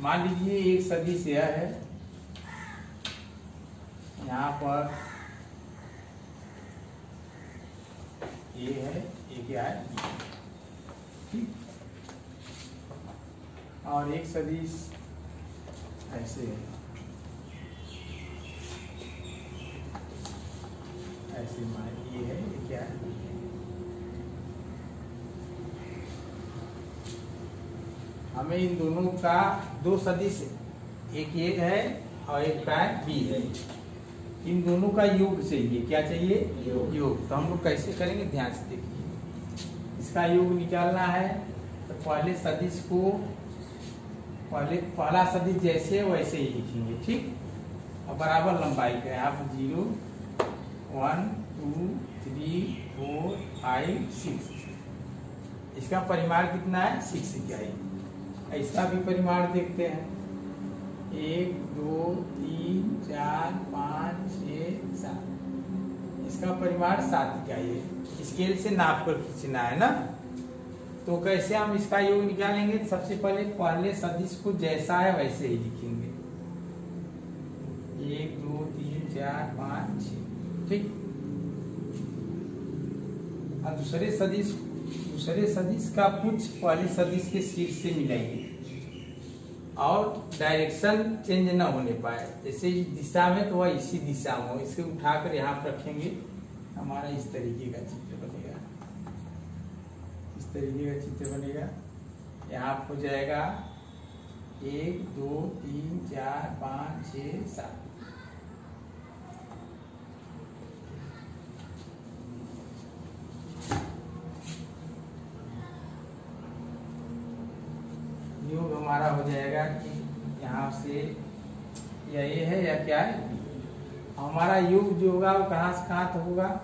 मान लीजिए एक सदिश यह है, यहाँ पर ये है, ये क्या है, ठीक। और एक सदिश ऐसे है, ऐसे मान ये है, ये क्या है, हमें इन दोनों का दो सदिश, एक ये है और एक का बी है, इन दोनों का योग चाहिए। क्या चाहिए? योग। तो हम लोग कैसे करेंगे, ध्यान से देखिए। इसका योग निकालना है तो पहले सदिश को, पहला सदिश जैसे वैसे ही लिखेंगे, ठीक। और बराबर लंबाई का है, आप 0 1 2 3 4 5 6, इसका परिमाण कितना है, 6 इकाई। इसका भी परिमाण देखते हैं, 1 2 3 4 5 6 7, इसका परिमाण 7 इकाई है। स्केल से नाप कर खींचना है ना। तो कैसे हम इसका योग निकालेंगे, सबसे पहले सदिश को जैसा है वैसे ही लिखेंगे, 1 2 3 4 5 6, ठीक। और दूसरे सदिश का कुछ पहले सदिश के शीर्ष से मिलाइए और डायरेक्शन चेंज ना होने पाए, जैसे इस दिशा में तो वह इसी दिशा में हो, इसे उठाकर यहाँ पर रखेंगे, हमारा इस तरीके का चित्र बनेगा, इस तरीके का चित्र बनेगा। यहाँ हो जाएगा 1 2 3 4 5 6 7। योग हमारा हो जाएगा कि यहाँ से या ये है या क्या है, हमारा योग जो होगा वो कहाँ से कहाँ तक होगा।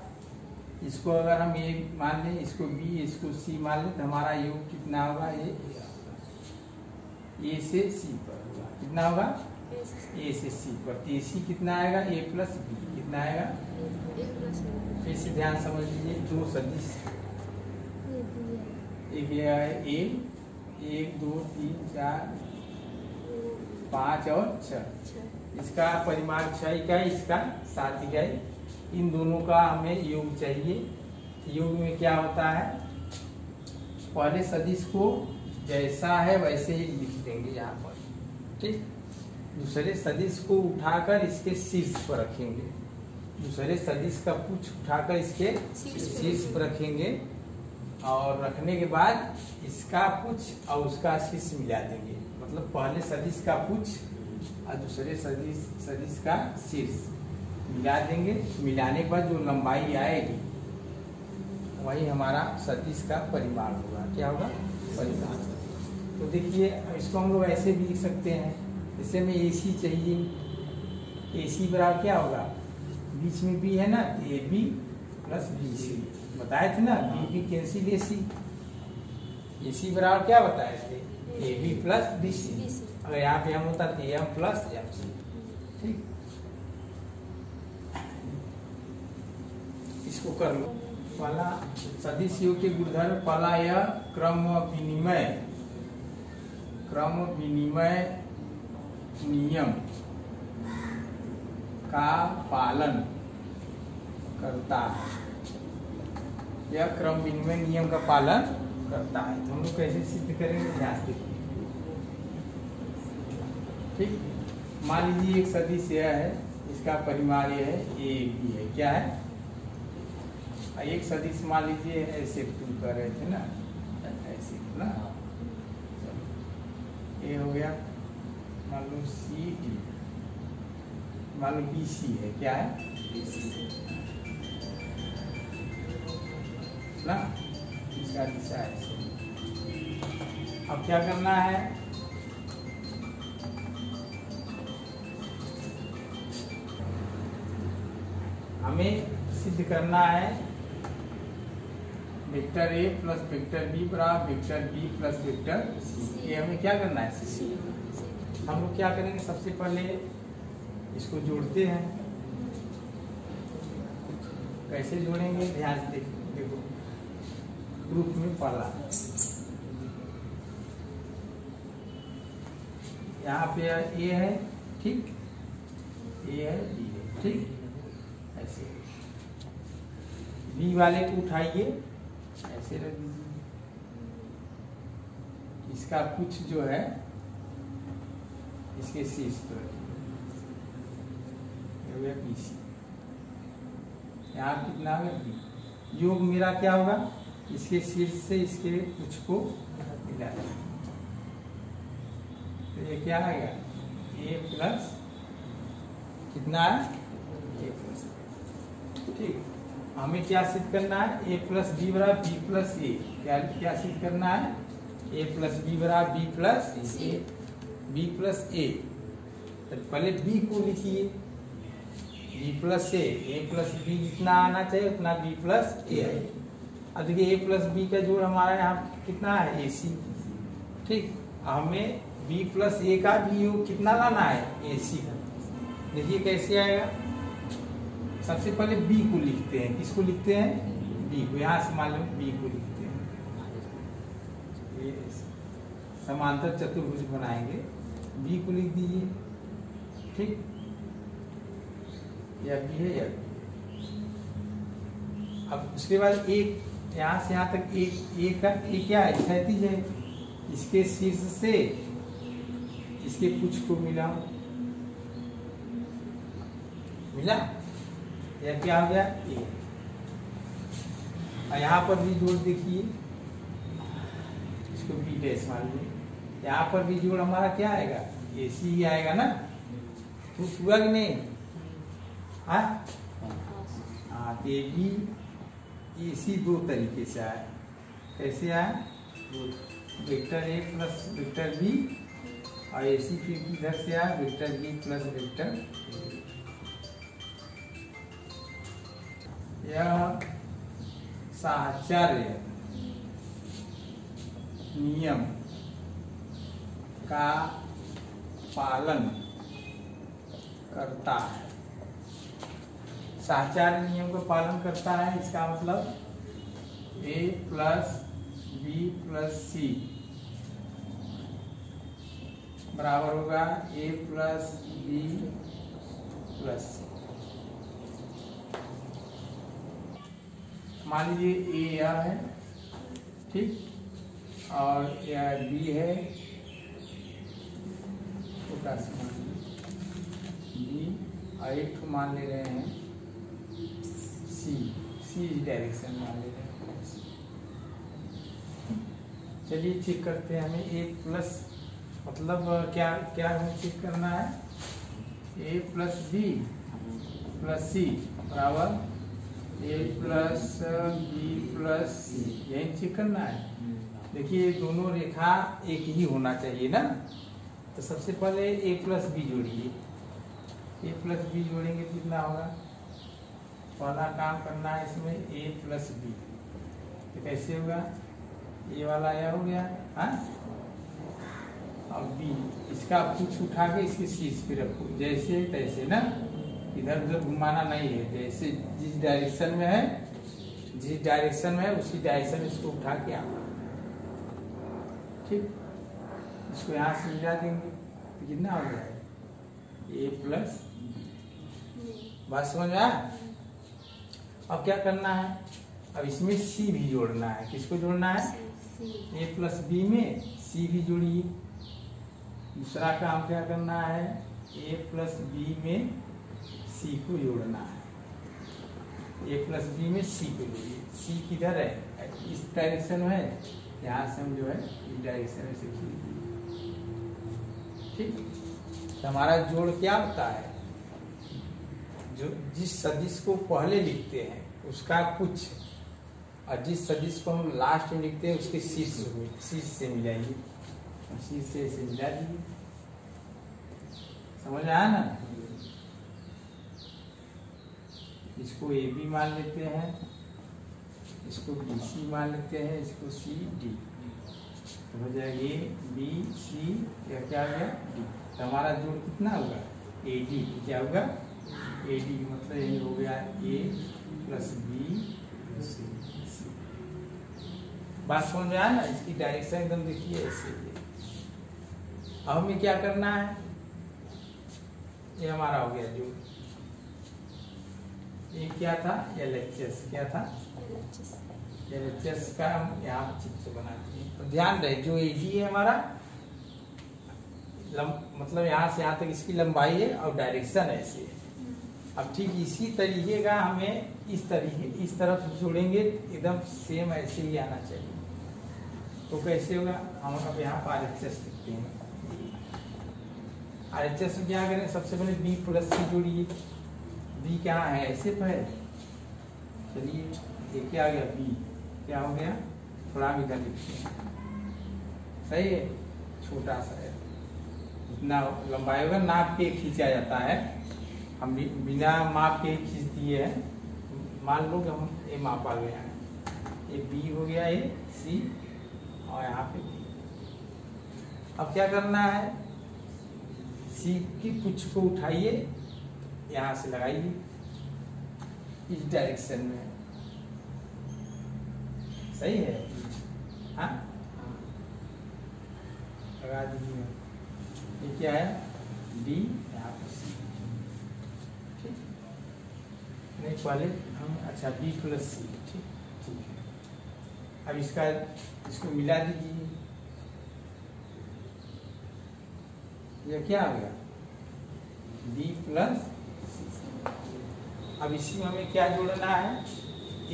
इसको अगर हम ए मान लें, इसको बी, इसको सी मान लें, तो हमारा योग कितना होगा, ए से सी पर होगा, कितना होगा, ए से सी पर। तो सी कितना आएगा, ए प्लस बी, कितना आएगा, फिर से ध्यान समझ लीजिए, दो सदिश, एक ये है ए, 1 2 3 4 5 और 6, इसका परिमाण 6 इकाई, इसका 7 इकाई। इन दोनों का हमें योग चाहिए। योग में क्या होता है, पहले सदिश को जैसा है वैसे ही लिख देंगे यहाँ पर, ठीक। दूसरे सदिश को उठाकर इसके शीर्ष पर रखेंगे, दूसरे सदिश का पुच्छ उठाकर इसके शीर्ष पर रखेंगे, और रखने के बाद इसका पुच्छ और उसका शीर्ष मिला देंगे। मतलब पहले सदिश का पुच्छ और दूसरे सदिश का शीर्ष मिला देंगे। मिलाने के बाद जो लंबाई आएगी वही हमारा सदिश का परिमाण होगा। क्या होगा, परिमाण। तो देखिए इसको हम लोग ऐसे भी लिख सकते हैं, जैसे में AC चाहिए, AC बराबर क्या होगा, बीच में B है ना, AB प्लस BC बताए थे ना, BB कैंसिल AC बराबर क्या बताए थे, AB प्लस BC। अगर यहाँ पे हम होता AM प्लस MC, ठीक। इसको कर लो। पहला सदिश योग के गुणधर्म, पहला यह क्रम विनिमय नियम का पालन करता है। यह क्रम विनिमय नियम का पालन करता है। तो हम लोग कैसे सिद्ध करेंगे, ध्यान देखिए, ठीक। मान लीजिए एक सदिश यह है, इसका परिमाण यह है, AB है, क्या है। एक सदिश मान लीजिए ऐसे टू कर रहे थे ना, ऐसे ना, ये हो गया, मान लो CD, मान लो BC है, क्या है ना, इसका दिशा ऐसे। अब क्या करना है, हमें सिद्ध करना है vector A plus vector B बराबर vector B plus vector C। ये हमें क्या करना है, हम लोग क्या करेंगे, सबसे पहले इसको जोड़ते हैं। कैसे जोड़ेंगे, ध्यान से देखो, ग्रुप में पहला यहाँ पे ए है, ठीक, ए है, बी है, ठीक, ऐसे बी वाले को उठाइए, ऐसे रख दीजिए। इसका कुछ जो है इसके शीर्ष पर BC, यहाँ कितना होगा बी, योग मेरा क्या होगा, इसके शीर्ष से इसके कुछ को मिला, तो ये क्या आएगा, ए प्लस कितना है, ए प्लस, ठीक। हमें क्या सिद्ध करना है, ए प्लस बी बराबर बी प्लस ए, क्या सिद्ध करना है, ए प्लस बी बराबर बी प्लस ए, बी प्लस ए। तो पहले बी को लिखिए, बी प्लस ए प्लस बी जितना आना चाहिए उतना बी प्लस ए है। अब देखिए ए प्लस बी का जोड़ हमारा यहाँ कितना है, ए सी, ठीक। हमें बी प्लस ए का भी योग कितना लाना है, ए सी का। देखिए कैसे आएगा, सबसे पहले बी को लिखते हैं, किसको लिखते हैं, बी को, यहाँ से मान लो बी को लिखते हैं, ये समांतर चतुर्भुज बनाएंगे, बी को लिख दीजिए, ठीक, या बी है या बी। अब उसके बाद एक यहाँ से यहाँ तक एक का ए क्या है, क्षैतिज है, इसके शीर्ष से इसके कुछ को मिला, यह क्या हो गया, ए। और यहाँ पर भी जोड़ देखिए, इसको बी डैश मान लीजिए, यहाँ पर भी जोड़ हमारा क्या आएगा, ए सी ही आएगा ना, तो हुआ कि नहीं, हाँ, तो ए बी ए सी दो तरीके से आया, कैसे आया, vector A plus vector B, और ए सी फिर किधर से आया, vector B plus vector A. यह साहचर्य नियम का पालन करता है, साहचर्य नियम का पालन करता है, इसका मतलब ए प्लस बी प्लस सी बराबर होगा ए प्लस बी प्लस सी। मान लीजिए ए यह है, ठीक, और यह बी है, छोटा सा मान लीजिए बी, और एक को मान ले रहे हैं सी डायरेक्शन मान ले रहे हैं। चलिए चेक करते हैं, हमें ए प्लस मतलब क्या क्या हमें चेक करना है, ए प्लस बी प्लस सी बराबर ए प्लस बी प्लस सी, यही चेक करना है। देखिए दोनों रेखा एक ही होना चाहिए ना, तो सबसे पहले ए प्लस बी जोड़िए, ए प्लस बी जोड़ेंगे कितना होगा, पहला काम करना है इसमें ए प्लस बी, तो कैसे होगा, ये वाला यह हो गया, हाँ, और बी, इसका कुछ उठा के इसके शीर्ष पे रखो, जैसे तैसे ना, इधर उधर घुमाना नहीं है, जैसे जिस डायरेक्शन में है, जिस डायरेक्शन में है उसी डायरेक्शन में इसको उठा के आना, ठीक। इसको यहाँ से मिला देंगे तो कितना हो गया, ए प्लस, बात समझ में आया। अब क्या करना है, अब इसमें सी भी जोड़ना है, किसको जोड़ना है, ए प्लस बी में सी भी जोड़िए। दूसरा काम क्या करना है, ए प्लस बी में सी को जोड़ना है, ए प्लस बी में सी को जोड़िए। सी किधर है, इस डायरेक्शन में है, यहाँ से हम जो है इस डायरेक्शन में से खींच दिए, ठीक। तो हमारा जोड़ क्या होता है, जो जिस सदिश को पहले लिखते हैं उसका कुछ, और जिस सदिश को हम लास्ट में लिखते हैं उसके शीर्ष से मिलाइए, शीर्ष से इसे मिला दीजिए, समझ आया ना। इसको ए बी मान लेते हैं, इसको बी सी मान लेते हैं, इसको सी डी, तो हो जाएगा ए बी सी, या क्या हो गया, डी। तो हमारा जोड़ कितना होगा, ए डी, क्या होगा, ए डी मतलब ये हो गया ए प्लस बी प्लस सी। बात समझ में आया ना, इसकी डायरेक्शन एकदम देखिए ऐसे, अब हमें क्या करना है, ये हमारा हो गया जो ये क्या था, LHS क्या था, LHS का हम यहाँ चित्र बनाते हैं। तो ध्यान रहे जो AD है हमारा मतलब यहाँ से यहाँ तक इसकी लंबाई है और डायरेक्शन ऐसे है। अब ठीक इसी तरीके का हमें इस तरफ जोड़ेंगे, एकदम सेम ऐसे ही आना चाहिए। तो कैसे होगा, हम अब यहाँ पर RHS लिखते हैं। RHS में क्या करें, सबसे पहले B प्लस से जोड़िए। B क्या है, ऐसे पर है, चलिए ये क्या आ गया, B क्या हो गया, थोड़ा भी इधर लिखते हैं, सही है, छोटा सा है, इतना लंबाई होगा, नाप के खींचा जाता है, हम बिना माप के खींच दिए हैं। मान लो कि हम ये मापा गया है, ये B हो गया, ये C और यहाँ पे B। अब क्या करना है, C की पुच्छ को उठाइए, यहाँ से लगाइए इस डायरेक्शन में, सही है, हाँ लगा दीजिए। ये क्या है, D यहाँ पर C, ठीक नहीं, पहले हम अच्छा B प्लस C, ठीक है। अब इसको मिला दीजिए, ये क्या आ गया, B प्लस C। अब इसी में हमें क्या जोड़ना है, A,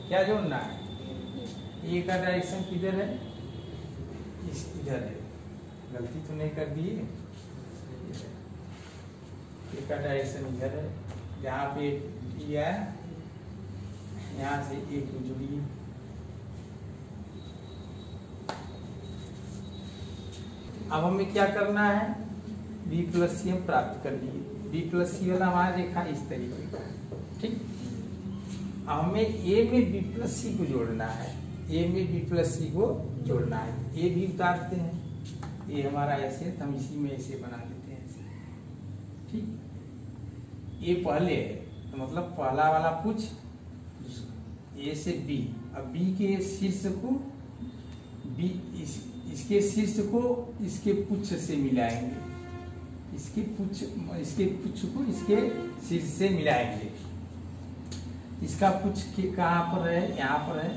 क्या जोड़ना है, A का डायरेक्शन किधर है, इधर है, गलती तो नहीं कर दी, A का डायरेक्शन इधर है, जहाँ पे B है यहाँ से A को जोड़िए। अब हमें क्या करना है, B प्लस C हम प्राप्त कर लिए, B प्लस C वाला हमारा रेखा इस तरीके का, ठीक। अब हमें A में B प्लस C को जोड़ना है, A में B प्लस C को जोड़ना है। A भी उतारते हैं, ये हमारा ऐसे, हम इसी में ऐसे बना देते हैं ऐसे, ठीक। A पहले है तो मतलब पहला वाला पुच्छ A से B, अब B के शीर्ष को B इसके शीर्ष को इसके पुच्छ से मिलाएंगे, इसके पुच्छ को इसके शीर्ष से मिलाएंगे। इसका पुच्छ कहाँ पर है, यहाँ पर है,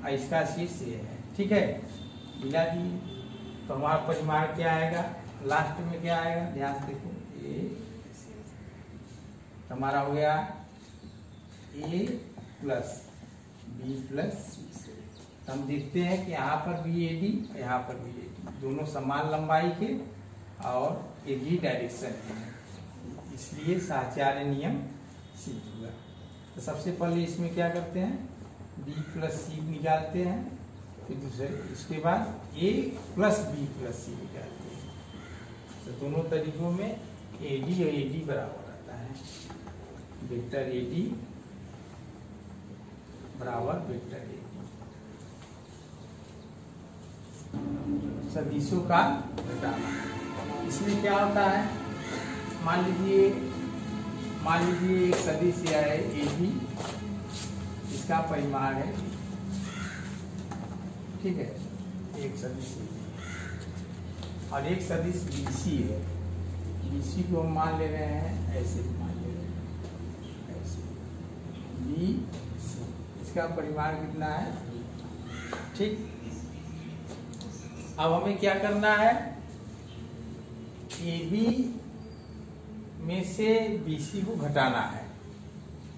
और इसका शीर्ष ये है, ठीक है, मिला दिए। तो हमारा परिमाण क्या आएगा, लास्ट में क्या आएगा, ध्यान से देखो, ये हमारा हो गया A plus B plus C। हम देखते हैं कि यहाँ पर भी AD, यहाँ पर भी AD, दोनों समान लंबाई के और एक ही डायरेक्शन है, इसलिए साहचर्य नियम सिद्ध हुआ। तो सबसे पहले इसमें क्या करते हैं, B प्लस C निकालते हैं, फिर दूसरे इसके बाद A plus B plus C निकालते हैं। तो दोनों तरीकों में AD और AD बराबर आता है, वेक्टर AD बराबर वेक्टर AD। सदिशों का घटाना, इसमें क्या होता है, मान लीजिए एक सदिश है AB, इसका परिमाण है, ठीक है, एक सदिश और एक सदिश BC है, BC को हम मान ले रहे हैं ऐसे, मान ले रहे हैं ऐसे, BC, इसका परिमाण कितना है, ठीक। अब हमें क्या करना है, AB में से BC को घटाना है,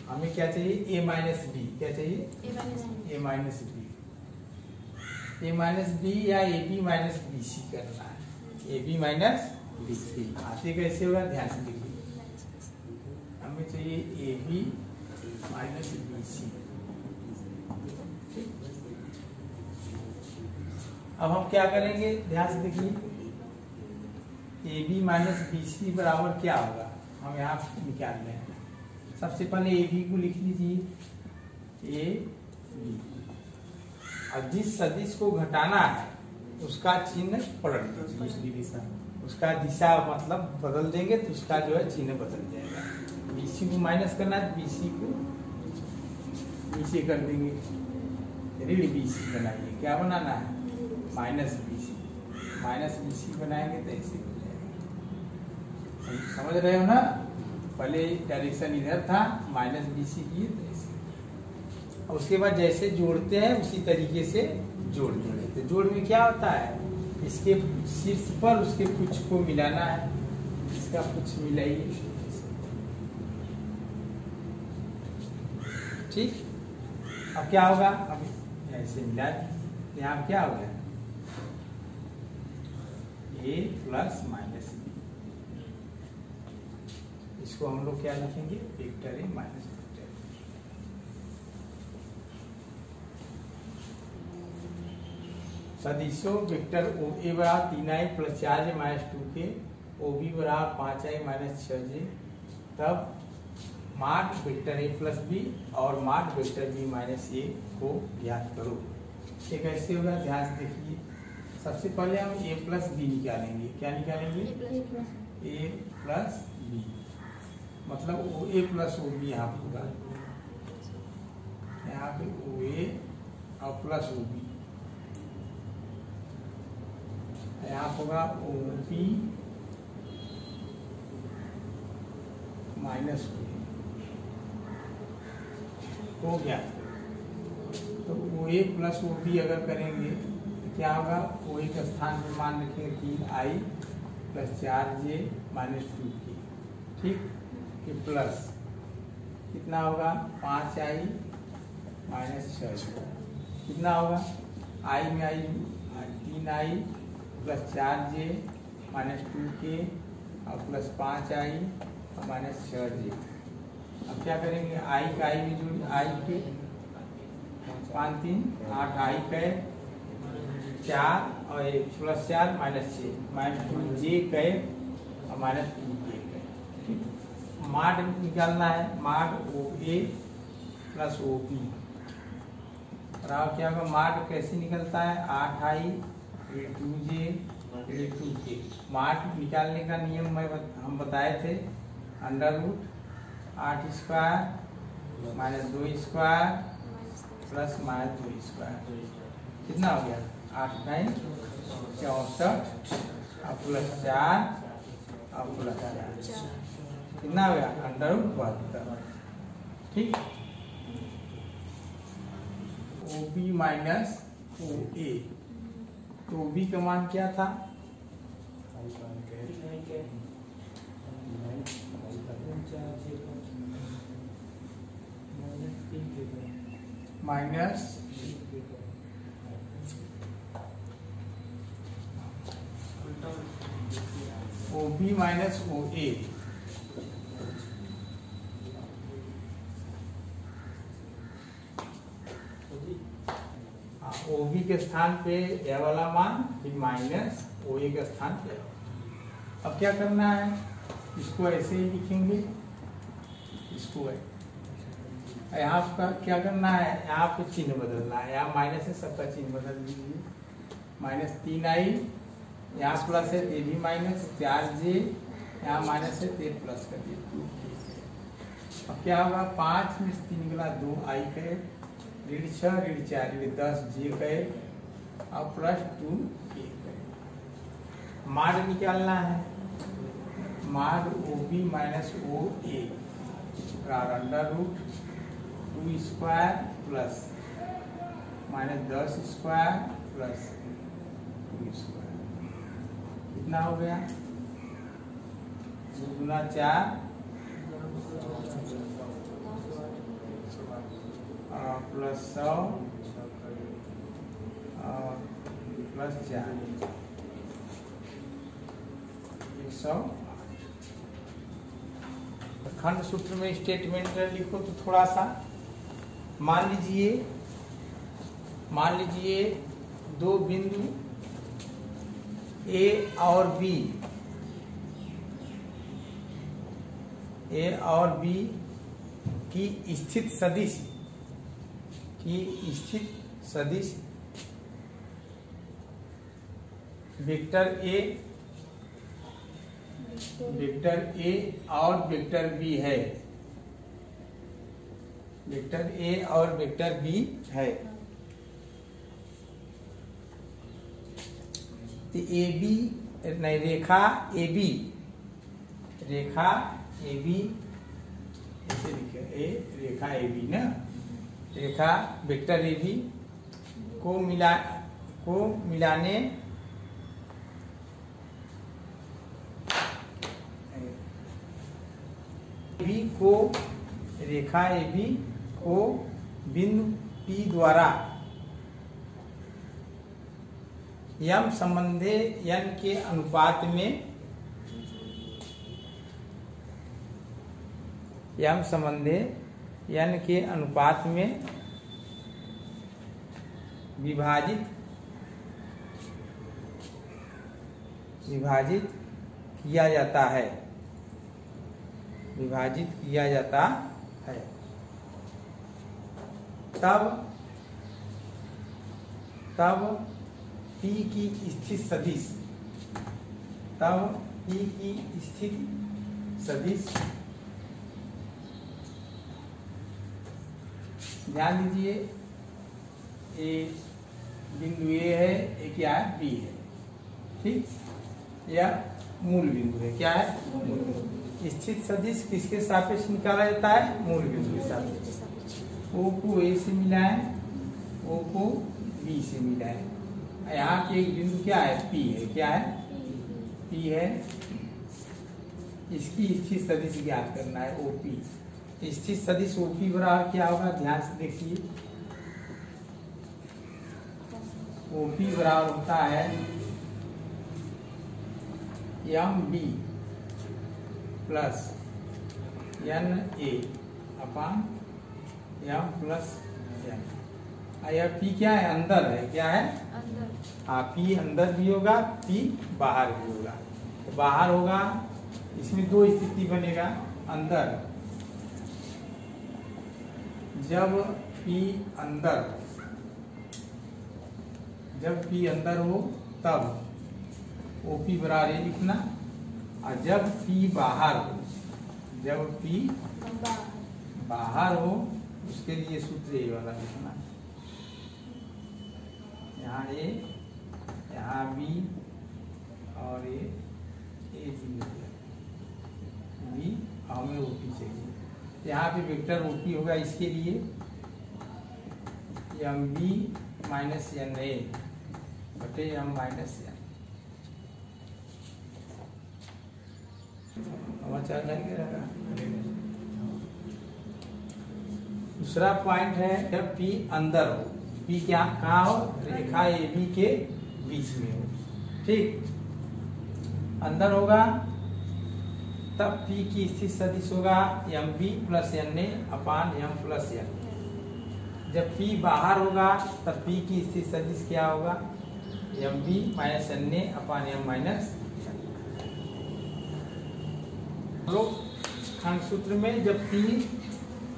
हमें क्या चाहिए, A माइनस B, क्या चाहिए, A माइनस B या AB माइनस BC करना है, AB माइनस BC आते कैसे होगा, ध्यान से देखिए, हमें चाहिए AB माइनस BC। अब हम क्या करेंगे, ध्यान से देखिए, AB माइनस BC बराबर क्या होगा, हम यहाँ निकाल रहे हैं। सबसे पहले AB को लिख लीजिए, AB, और जिस सदिश को घटाना है उसका चिन्ह पलट दीजिए, उसका दिशा मतलब बदल देंगे तो उसका जो है चिन्ह बदल जाएगा। BC को माइनस करना है, BC को नीचे कर देंगे, ऋण BC बनाइए, क्या बनाना है, माइनस BC, माइनस BC बनाएंगे तो ऐसे हो जाएगा। समझ रहे हो ना? पहले डायरेक्शन इधर था, माइनस BC किए तो ऐसे। और उसके बाद जैसे जोड़ते हैं उसी तरीके से जोड़ देंगे। तो जोड़ में क्या होता है, इसके शीर्ष पर उसके कुछ को मिलाना है, इसका कुछ मिलाइए। ठीक, अब क्या होगा, अब ऐसे मिला दीजिए। यहाँ क्या हो गया, A प्लस माइनस B। इसको हम लोग क्या लिखेंगे, vector A minus vector B। सदिशो वेक्टर OA बराबर 3i plus 4j minus 2k, OB बराबर 5i माइनस 6j। तब माड वेक्टर A प्लस B और माड वेक्टर B माइनस A को ज्ञात करो। ये कैसे होगा, ध्यान से देखिए। सबसे पहले हम A प्लस B निकालेंगे। क्या निकालेंगे, A प्लस B, मतलब OA प्लस OB यहाँ होगा, यहाँ पे OA और प्लस OB, यहाँ होगा OB माइनस OA हो गया। तो OA प्लस OB अगर करेंगे तो क्या होगा, OA का स्थान पर मान रखेंगे 3i plus 4j minus 2k। ठीक, कि प्लस कितना होगा, 5i माइनस 6j कितना होगा, i में i 3i plus 4j minus 2k और प्लस 5i और माइनस 6j। अब क्या करेंगे, i का i में जोड़, i के 5 3 8 i का 4 और प्लस 4 माइनस 6 माइनस 2j का और माइनस 2k। ठीक, माड निकालना है, माड OA प्लस OB बराबर क्या होगा, माड कैसे निकलता है, 8i 2j 2k। माड निकालने का नियम हम बताए थे, under root 8 square minus 2 square plus minus 2 square, कितना हो गया, 8 9 64 और प्लस 4 और प्लस 4 कितना हो गया, अंडर रूट 72। ठीक, OB माइनस OA, तो OB का मान क्या था, minus OB minus OA। OB के स्थान पे ए वाला मान, फिर माइनस OA के स्थान पे। अब क्या करना है, इसको ऐसे ही लिखेंगे, इसको है यहाँ पर क्या करना है, यहाँ पे चिन्ह बदलना है, यहाँ माइनस है, सबका चिन्ह बदल दीजिए। माइनस 3i यहाँ प्लस है, ये भी माइनस, 4j यहाँ माइनस है, तो प्लस कर दिए 2k। अब क्या होगा, 5 में 3 गुना 2i का, ऋण 6 ऋण 4 ऋण 10j का और प्लस 2k का। माड निकालना है, mod OB minus OA under root 2 square plus minus 10 square plus 2 square, कितना हो गया, 2 गुना 4 प्लस 100 प्लस 4 108। खंड सूत्र में स्टेटमेंट लिखो तो थोड़ा सा, मान लीजिए दो बिंदु A और B की स्थित सदिश वेक्टर A और वेक्टर B है, वेक्टर A और वेक्टर B है। तो ए बी नहीं, रेखा ए बी ऐसे लिखे रेखा ए बी ना, रेखा वेक्टर ए बी को मिलाने बी को रेखा ए बी को बिंदु P द्वारा यम संबंधे n के अनुपात में विभाजित किया जाता है। तब P की स्थित सदिश ध्यान दीजिए, ये बिंदु ए है, ये क्या है, बी है, ठीक, यह मूल बिंदु है। क्या है, मूल बिंदु। स्थित सदिश किसके सापेक्ष निकाला जाता है, मूल बिंदु के सापेक्ष। ओ को ए से मिला है, ओ को बी से मिला है। यहाँ के एक बिंदु क्या है, पी है। क्या है, पी है। इसकी स्थित सदिश ज्ञात करना है, ओपी। स्थित सदिश ओपी बराबर क्या होगा, ध्यान से देखिए, ओपी बराबर होता है M B plus N A upon M plus N. यह पी क्या है, अंदर है। क्या है, अंदर। हाँ, पी अंदर भी होगा, पी बाहर भी होगा। तो बाहर होगा, इसमें दो स्थिति बनेगा। अंदर, जब पी अंदर हो तब ओपी बराबर है लिखना, और जब पी बाहर हो उसके लिए सूत्र ये वाला लिखना। यहाँ ए, यहाँ बी, और ये बी, हमें ओपी चाहिए। यहाँ पे वेक्टर ओपी होगा, इसके लिए M B minus N A बटे एम माइनस एन। दूसरा पॉइंट है, जब पी अंदर हो, पी क्या कहाँ हो, रेखा ए बी के बीच में हो, ठीक, अंदर होगा, तब P की स्थित सदिश होगा M B plus N A upon M plus N. जब P बाहर होगा तब P की स्थित सदिश क्या होगा, M B minus N A upon M minus. हम लोग खंड सूत्र में जब P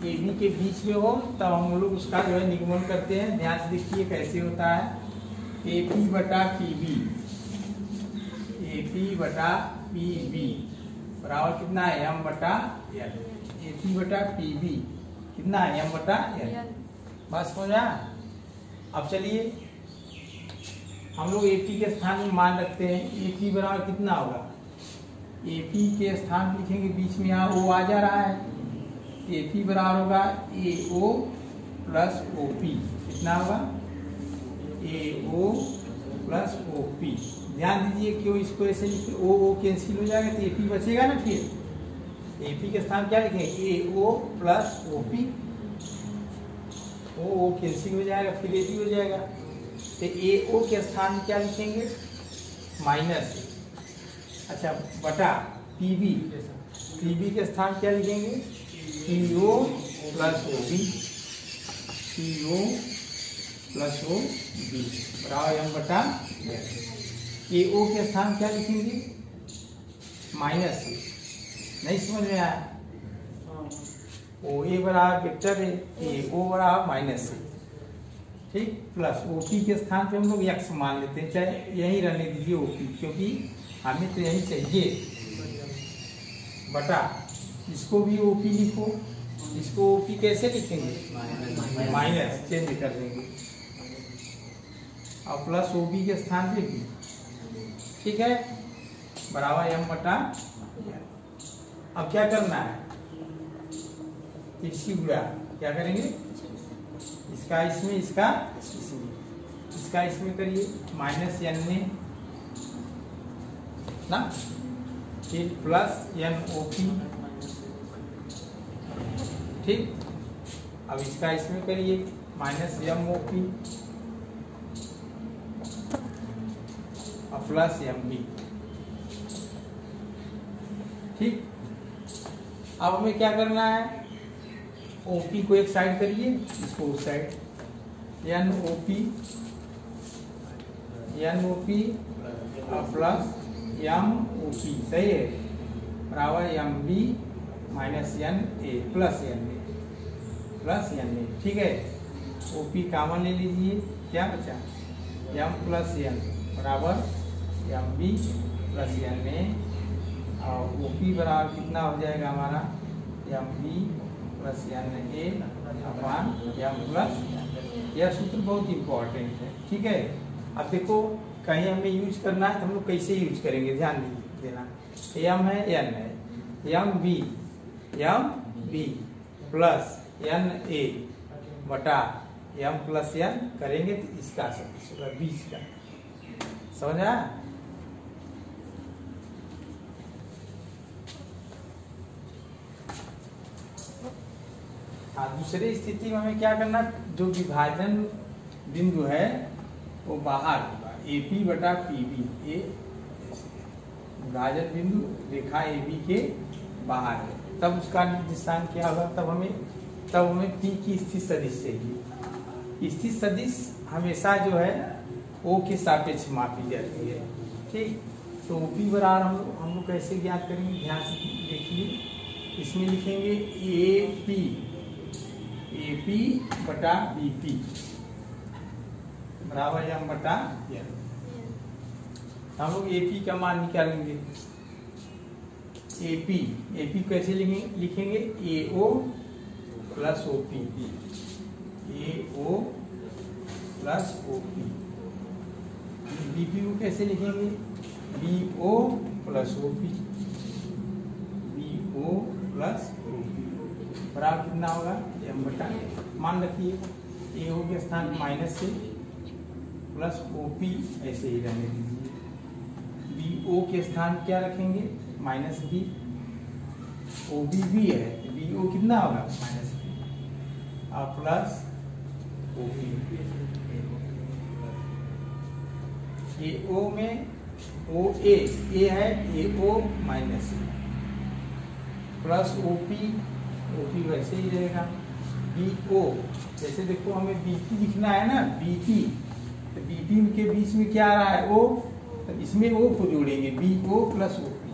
ए बी के बीच में हो तब हम लोग उसका जो है निगमन करते हैं। ध्यान से देखिए कैसे होता है, ए पी बटा पी बी बराबर कितना है, एम बटा एन। ए पी बटा पी बी कितना है, एम बटा एन। बस हो जा। अब चलिए हम लोग ए पी के स्थान में मान रखते हैं। ए पी बराबर कितना होगा, ए पी के स्थान लिखेंगे, बीच में यहाँ ओ आ जा रहा है। ए पी बराबर होगा ए ओ प्लस ओ पी। कितना होगा, ए ओ प्लस ओ पी। ध्यान दीजिए क्यों इसको ऐसे लिखे, ओ कैंसिल हो जाएगा तो एपी बचेगा ना। फिर एपी के स्थान क्या लिखेंगे, ए ओ प्लस ओ पी। ओ कैंसिल हो जाएगा, फिर एपी हो जाएगा। तो ए ओ के स्थान क्या लिखेंगे, माइनस, अच्छा, बटा पीबी। पीबी के स्थान क्या लिखेंगे, P O plus O B, P O plus O B बराबर एम बटा एन। ए ओ के स्थान क्या लिखेंगे, माइनस। नहीं समझ में आया, ओ ए बराबर वेक्टर है, ए ओ बराबर माइनस है, ठीक, प्लस ओ पी के स्थान पे हम लोग एक्स मान लेते हैं, चाहे यही रहने दीजिए ओ पी, क्योंकि हमें तो यही चाहिए, बटा इसको भी ओ पी लिखो। इसको ओ पी कैसे लिखेंगे, माइनस, चेंज कर देंगे, और प्लस ओ बी के स्थान पे भी ठीक है, बराबर m बटा। अब क्या करना है, इसकी गुणा क्या करेंगे, इसका इसमें, इसका इसमें, इसका इसमें करिए माइनस n में ना, फिर प्लस n OP। ठीक, अब इसका इसमें करिए माइनस m OP और प्लस MB। ठीक, अब हमें क्या करना है, OP को एक साइड करिए, इसको उस साइड, NOP और प्लस MOP, सही है, बराबर MB minus NA plus NA। ठीक है, OP कॉमन ले लीजिए, क्या बचा, M प्लस N बराबर MB प्लस NA और OP बराबर कितना हो जाएगा हमारा, MB प्लस NA अपान M प्लस। यह सूत्र बहुत इंपॉर्टेंट है। ठीक है, अब देखो कहीं हमें यूज करना है तो हम लोग कैसे यूज करेंगे, ध्यान देना, M है N है, MB प्लस NA बटा M प्लस N करेंगे तो इसका बीच का, समझा। दूसरी स्थिति में हमें क्या करना, जो विभाजन बिंदु है वो बाहर होगा, AP बटा PB। ये विभाजन बिंदु रेखा AB के बाहर है, तब उसका निर्देशांक क्या होगा, तब हमें P की स्थित सदिश चाहिए। स्थित सदिश हमेशा जो है O के सापेक्ष मापी जाती है। ठीक, तो OP बराबर हम लोग कैसे ज्ञात करेंगे, ध्यान से देखिए, इसमें लिखेंगे AP बटा BP बराबर M बटा N। हम लोग AP का मान निकालेंगे, AP कैसे लिखेंगे, AO plus OP, AO plus OP। BP को कैसे लिखेंगे, BO plus OP, BO plus OP बराबर कितना होगा, M बटा। मान रखिए AO के स्थान माइनस से प्लस OP ऐसे ही रहने दीजिए, BO के स्थान क्या रखेंगे, माइनस B, OB भी है, BO कितना होगा, माइनस B और प्लस OP। AO में OA A है, AO माइनस प्लस OP वैसे ही रहेगा, BO जैसे देखो हमें BP लिखना है ना, BP तो BP के बीच में क्या आ रहा है, O, तो इसमें O को जोड़ेंगे, BO प्लस OP।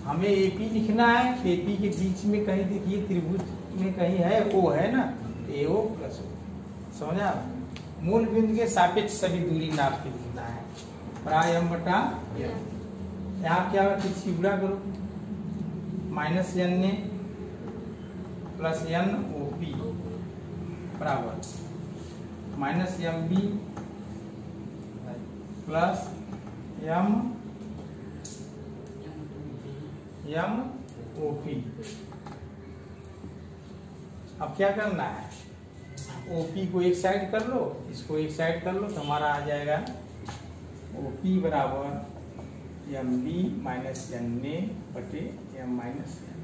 हमें AP लिखना है, AP के बीच में कहीं देखिए त्रिभुज में कहीं है O है ना, AO प्लस O, समझा। मूल बिंदु के सापेक्ष सभी दूरी नाप के लिखना है, प्राय M बटा N। यहाँ क्या होगा, किसी गुणा करो, माइनस NA प्लस NOP बराबर माइनस MB प्लस MOP। अब क्या करना है, OP को एक साइड कर लो, इसको एक साइड कर लो, तो हमारा आ जाएगा OP बराबर MB माइनस NA बटे M माइनस N।